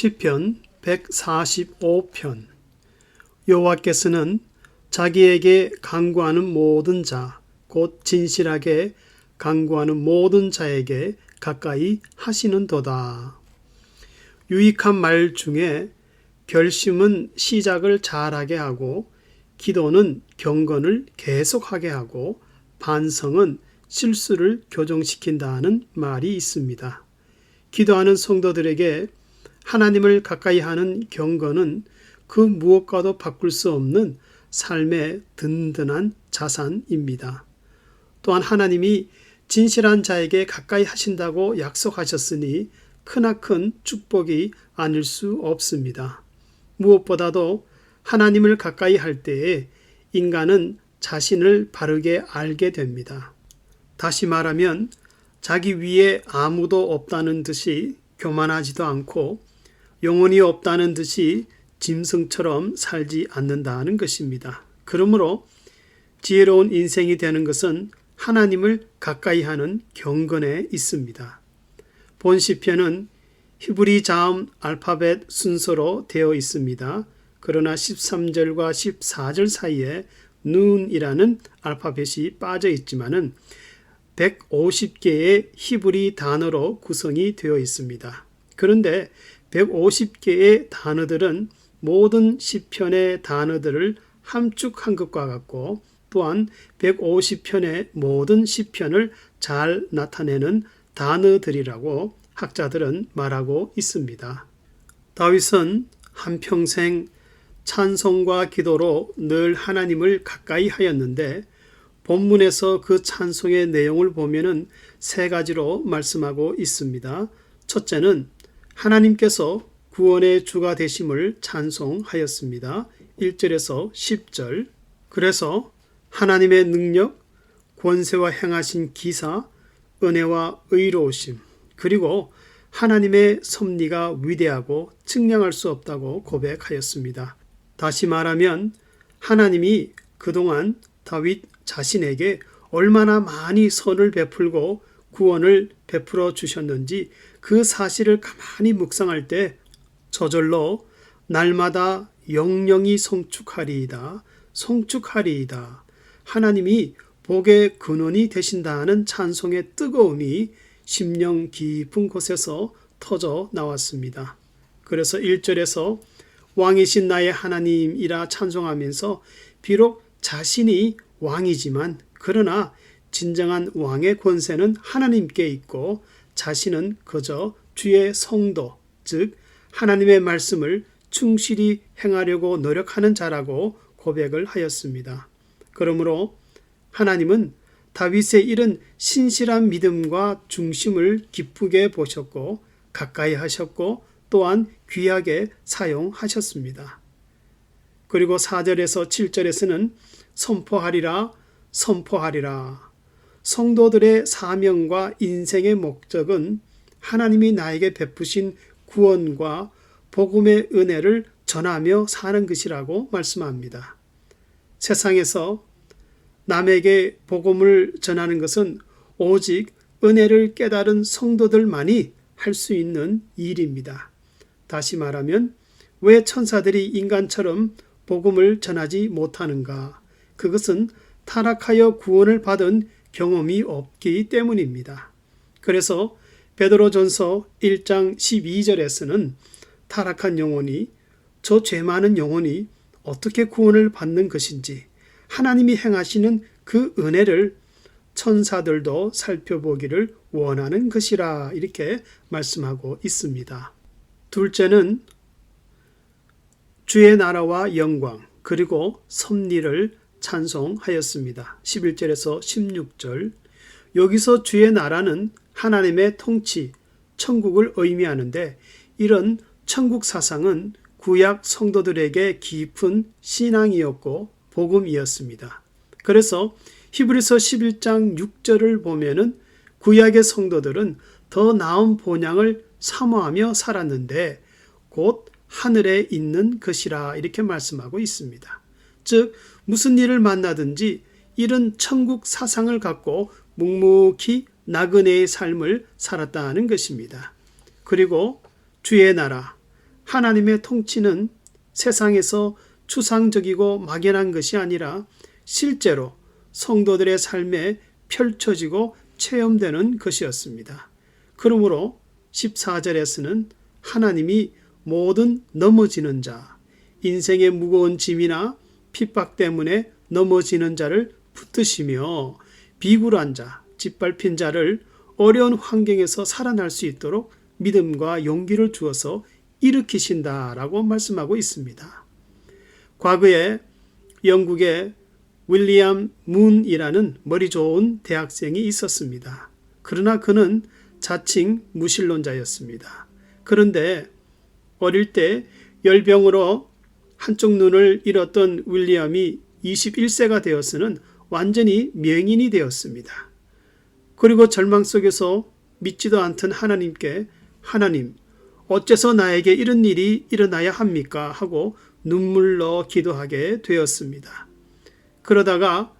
시편 145편. 여호와께서는 자기에게 간구하는 모든 자, 곧 진실하게 간구하는 모든 자에게 가까이 하시는도다. 유익한 말 중에 결심은 시작을 잘하게 하고, 기도는 경건을 계속하게 하고, 반성은 실수를 교정시킨다는 말이 있습니다. 기도하는 성도들에게 하나님을 가까이 하는 경건은 그 무엇과도 바꿀 수 없는 삶의 든든한 자산입니다. 또한 하나님이 진실한 자에게 가까이 하신다고 약속하셨으니 크나큰 축복이 아닐 수 없습니다. 무엇보다도 하나님을 가까이 할 때에 인간은 자신을 바르게 알게 됩니다. 다시 말하면 자기 위에 아무도 없다는 듯이 교만하지도 않고 영혼이 없다는 듯이 짐승처럼 살지 않는다는 것입니다. 그러므로 지혜로운 인생이 되는 것은 하나님을 가까이 하는 경건에 있습니다. 본 시편은 히브리 자음 알파벳 순서로 되어 있습니다. 그러나 13절과 14절 사이에 눈이라는 알파벳이 빠져 있지만은 150개의 히브리 단어로 구성이 되어 있습니다. 그런데 150개의 단어들은 모든 시편의 단어들을 함축한 것과 같고, 또한 150편의 모든 시편을 잘 나타내는 단어들이라고 학자들은 말하고 있습니다. 다윗은 한평생 찬송과 기도로 늘 하나님을 가까이 하였는데, 본문에서 그 찬송의 내용을 보면은 세 가지로 말씀하고 있습니다. 첫째는 하나님께서 구원의 주가 되심을 찬송하였습니다. 1절에서 10절. 그래서 하나님의 능력, 권세와 행하신 기사, 은혜와 의로우심, 그리고 하나님의 섭리가 위대하고 측량할 수 없다고 고백하였습니다. 다시 말하면 하나님이 그동안 다윗 자신에게 얼마나 많이 선을 베풀고 구원을 베풀어 주셨는지 그 사실을 가만히 묵상할 때 저절로 날마다 영영이 성축하리이다, 성축하리이다, 하나님이 복의 근원이 되신다는 찬송의 뜨거움이 심령 깊은 곳에서 터져 나왔습니다. 그래서 1절에서 왕이신 나의 하나님이라 찬송하면서 비록 자신이 왕이지만 그러나 진정한 왕의 권세는 하나님께 있고 자신은 그저 주의 성도, 즉 하나님의 말씀을 충실히 행하려고 노력하는 자라고 고백을 하였습니다. 그러므로 하나님은 다윗의 이런 신실한 믿음과 중심을 기쁘게 보셨고 가까이 하셨고 또한 귀하게 사용하셨습니다. 그리고 4절에서 7절에서는 선포하리라, 선포하리라. 성도들의 사명과 인생의 목적은 하나님이 나에게 베푸신 구원과 복음의 은혜를 전하며 사는 것이라고 말씀합니다. 세상에서 남에게 복음을 전하는 것은 오직 은혜를 깨달은 성도들만이 할 수 있는 일입니다. 다시 말하면 왜 천사들이 인간처럼 복음을 전하지 못하는가? 그것은 타락하여 구원을 받은 경험이 없기 때문입니다. 그래서 베드로전서 1장 12절에서는 타락한 영혼이, 저 죄 많은 영혼이 어떻게 구원을 받는 것인지 하나님이 행하시는 그 은혜를 천사들도 살펴보기를 원하는 것이라 이렇게 말씀하고 있습니다. 둘째는 주의 나라와 영광 그리고 섭리를 찬송하였습니다. 11절에서 16절. 여기서 주의 나라는 하나님의 통치, 천국을 의미하는데 이런 천국 사상은 구약 성도들에게 깊은 신앙이었고 복음이었습니다. 그래서 히브리서 11장 6절을 보면은 구약의 성도들은 더 나은 본향을 사모하며 살았는데 곧 하늘에 있는 것이라 이렇게 말씀하고 있습니다. 즉 무슨 일을 만나든지 이런 천국 사상을 갖고 묵묵히 나그네의 삶을 살았다는 것입니다. 그리고 주의 나라, 하나님의 통치는 세상에서 추상적이고 막연한 것이 아니라 실제로 성도들의 삶에 펼쳐지고 체험되는 것이었습니다. 그러므로 14절에서는 하나님이 모든 넘어지는 자, 인생의 무거운 짐이나 핍박 때문에 넘어지는 자를 붙드시며 비굴한 자, 짓밟힌 자를 어려운 환경에서 살아날 수 있도록 믿음과 용기를 주어서 일으키신다라고 말씀하고 있습니다. 과거에 영국의 윌리엄 문이라는 머리 좋은 대학생이 있었습니다. 그러나 그는 자칭 무신론자였습니다. 그런데 어릴 때 열병으로 한쪽 눈을 잃었던 윌리엄이 21세가 되어서는 완전히 명인이 되었습니다. 그리고 절망 속에서 믿지도 않던 하나님께 하나님, 어째서 나에게 이런 일이 일어나야 합니까? 하고 눈물로 기도하게 되었습니다. 그러다가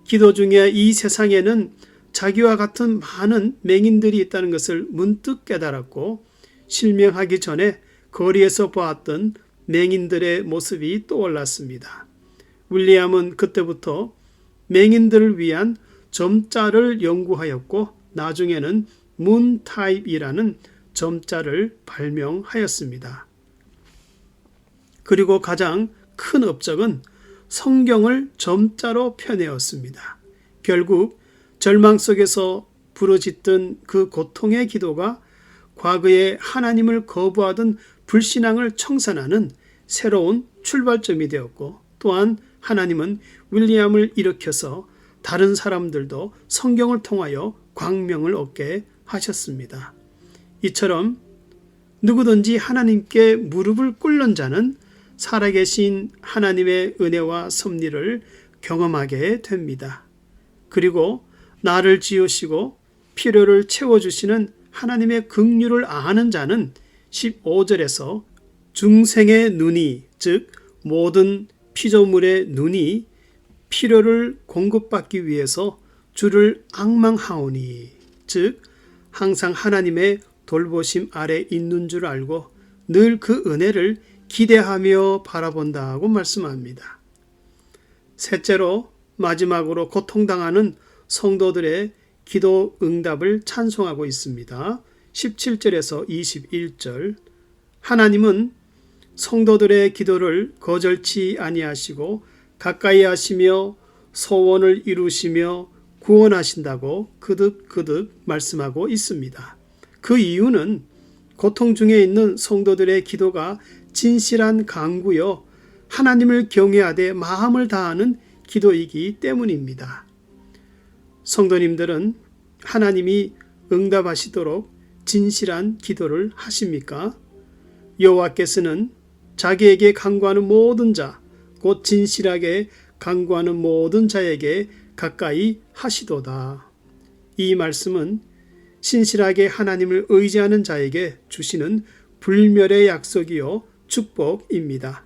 기도 중에 이 세상에는 자기와 같은 많은 맹인들이 있다는 것을 문득 깨달았고 실명하기 전에 거리에서 보았던 맹인들의 모습이 떠올랐습니다. 윌리엄은 그때부터 맹인들을 위한 점자를 연구하였고 나중에는 문타입이라는 점자를 발명하였습니다. 그리고 가장 큰 업적은 성경을 점자로 펴내었습니다. 결국 절망 속에서 부르짖던 그 고통의 기도가 과거에 하나님을 거부하던 불신앙을 청산하는 새로운 출발점이 되었고 또한 하나님은 윌리엄을 일으켜서 다른 사람들도 성경을 통하여 광명을 얻게 하셨습니다. 이처럼 누구든지 하나님께 무릎을 꿇는 자는 살아계신 하나님의 은혜와 섭리를 경험하게 됩니다. 그리고 나를 지으시고 필요를 채워주시는 하나님의 긍휼을 아는 자는 15절에서 중생의 눈이, 즉 모든 피조물의 눈이 필요를 공급받기 위해서 주를 앙망하오니, 즉 항상 하나님의 돌보심 아래 있는 줄 알고 늘 그 은혜를 기대하며 바라본다고 말씀합니다. 셋째로 마지막으로 고통당하는 성도들의 기도 응답을 찬송하고 있습니다. 17절에서 21절 하나님은 성도들의 기도를 거절치 아니하시고 가까이 하시며 소원을 이루시며 구원하신다고 거듭 말씀하고 있습니다. 그 이유는 고통 중에 있는 성도들의 기도가 진실한 간구여 하나님을 경외하되 마음을 다하는 기도이기 때문입니다. 성도님들은 하나님이 응답하시도록 진실한 기도를 하십니까? 여호와께서는 자기에게 간구하는 모든 자, 곧 진실하게 간구하는 모든 자에게 가까이 하시도다. 이 말씀은 신실하게 하나님을 의지하는 자에게 주시는 불멸의 약속이요 축복입니다.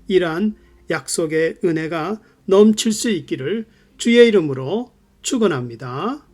이러한 약속의 은혜가 넘칠 수 있기를 주의 이름으로 축원합니다.